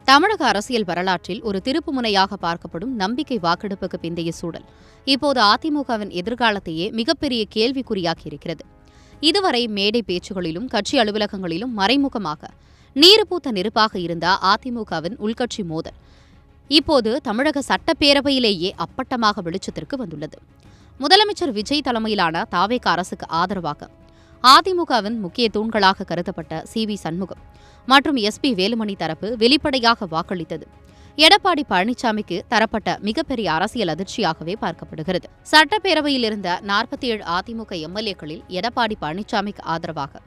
தமிழக அரசியல் வரலாற்றில் ஒரு திருப்புமுனையாக பார்க்கப்படும் நம்பிக்கை வாக்கெடுப்புக்கு பிந்தைய சூழல் இப்போது அதிமுகவின் எதிர்காலத்தையே மிகப்பெரிய கேள்விக்குறியாக்கியிருக்கிறது. இதுவரை மேடை பேச்சுகளிலும் கட்சி அலுவலகங்களிலும் மறைமுகமாக நீருப்பூத்த நெருப்பாக இருந்த அதிமுகவின் உள்கட்சி மோதல் இப்போது தமிழக சட்டப்பேரவையிலேயே அப்பட்டமாக வெளிச்சத்திற்கு வந்துள்ளது. முதலமைச்சர் விஜய் தலைமையிலான தாவேக அரசுக்கு ஆதரவாக அதிமுகவின் முக்கிய தூண்களாக கருதப்பட்ட சி.வி. சண்முகம் மற்றும் எஸ்.பி. வேலுமணி தரப்பு வெளிப்படையாக வாக்களித்தது எடப்பாடி பழனிசாமிக்கு தரப்பட்ட மிகப்பெரிய அரசியல் அதிர்ச்சியாகவே பார்க்கப்படுகிறது. சட்டப்பேரவையில் இருந்த 47 அதிமுக எம்எல்ஏக்களில் எடப்பாடி பழனிசாமிக்கு ஆதரவாக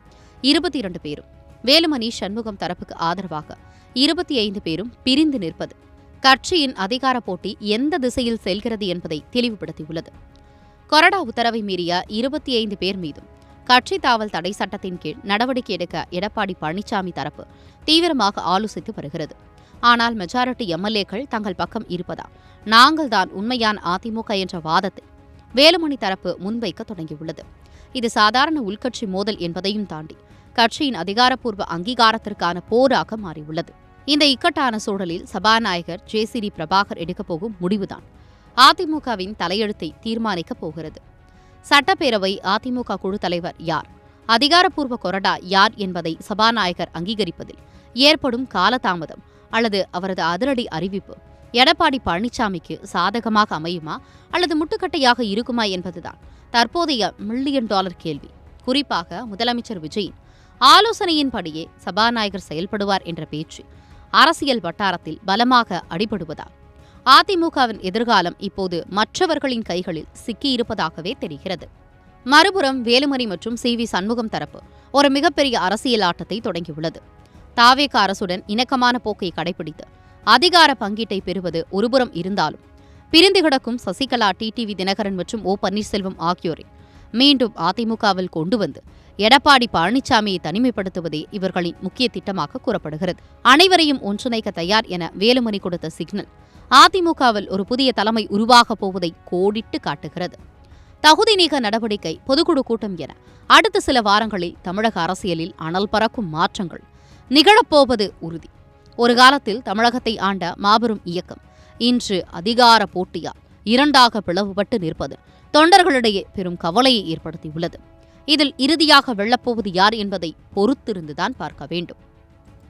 22 பேரும், வேலுமணி சண்முகம் தரப்புக்கு ஆதரவாக 25 பேரும் பிரிந்து நிற்பது கட்சியின் அதிகார போட்டி எந்த திசையில் செல்கிறது என்பதை தெளிவுபடுத்தியுள்ளது. கொறடா உத்தரவை மீறிய 25 பேர் மீதும் கட்சி தாவல் தடை சட்டத்தின் கீழ் நடவடிக்கை எடுக்க எடப்பாடி பழனிசாமி தரப்பு தீவிரமாக ஆலோசித்து வருகிறது. ஆனால் மெஜாரிட்டி எம்எல்ஏக்கள் தங்கள் பக்கம் இருப்பதால் நாங்கள் தான் உண்மையான அதிமுக என்ற வாதத்தை வேலுமணி தரப்பு முன்வைக்க தொடங்கியுள்ளது. இது சாதாரண உள்கட்சி மோதல் என்பதையும் தாண்டி கட்சியின் அதிகாரப்பூர்வ அங்கீகாரத்திற்கான போராக மாறியுள்ளது. இந்த இக்கட்டான சூழலில் சபாநாயகர் ஜே.சி.டி. பிரபாகர் எடுக்கப் போகும் முடிவுதான் அதிமுகவின் தலையெழுத்தை தீர்மானிக்கப் போகிறது. சட்டப்பேரவை அதிமுக குழு தலைவர் யார், அதிகாரப்பூர்வ கொறடா யார் என்பதை சபாநாயகர் அங்கீகரிப்பதில் ஏற்படும் காலதாமதம் அல்லது அவரது அதிரடி அறிவிப்பு எடப்பாடி பழனிசாமிக்கு சாதகமாக அமையுமா அல்லது முட்டுக்கட்டையாக இருக்குமா என்பதுதான் தற்போதைய $1 மில்லியன் கேள்வி. குறிப்பாக முதலமைச்சர் விஜயின் ஆலோசனையின்படியே சபாநாயகர் செயல்படுவார் என்ற பேச்சு அரசியல் வட்டாரத்தில் பலமாக அடிபடுவதால் அதிமுகவின் எதிர்காலம் இப்போது மற்றவர்களின் கைகளில் சிக்கியிருப்பதாகவே தெரிகிறது. மறுபுறம் வேலுமணி மற்றும் சி.வி. சண்முகம் தரப்பு ஒரு மிகப்பெரிய அரசியல் ஆட்டத்தை தொடங்கியுள்ளது. தாவேக அரசுடன் இணக்கமான போக்கை கடைபிடித்து அதிகார பங்கீட்டை பெறுவது ஒருபுறம் இருந்தாலும் பிரிந்து கிடக்கும் சசிகலா, டிடிவி தினகரன் மற்றும் ஓ பன்னீர்செல்வம் ஆகியோரை மீண்டும் அதிமுகவில் கொண்டு வந்து எடப்பாடி பழனிசாமியை தனிமைப்படுத்துவதே இவர்களின் முக்கிய திட்டமாக கூறப்படுகிறது. அனைவரையும் ஒன்றிணைக்க தயார் என வேலுமணி கொடுத்த சிக்னல் அதிமுகவில் ஒரு புதிய தலைமை உருவாகப் போவதை கோடிட்டு காட்டுகிறது. தகுதி நீக்க நடவடிக்கை, பொதுக்குழு கூட்டம் என அடுத்த சில வாரங்களில் தமிழக அரசியலில் அனல் பறக்கும் மாற்றங்கள் நிகழப்போவது உறுதி. ஒரு காலத்தில் தமிழகத்தை ஆண்ட மாபெரும் இயக்கம் இன்று அதிகார போட்டியால் இரண்டாக பிளவுபட்டு நிற்பது தொண்டர்களிடையே பெரும் கவலையை ஏற்படுத்தியுள்ளது. இதில் இறுதியாக வெல்லப்போவது யார் என்பதை பொறுத்திருந்துதான் பார்க்க வேண்டும்.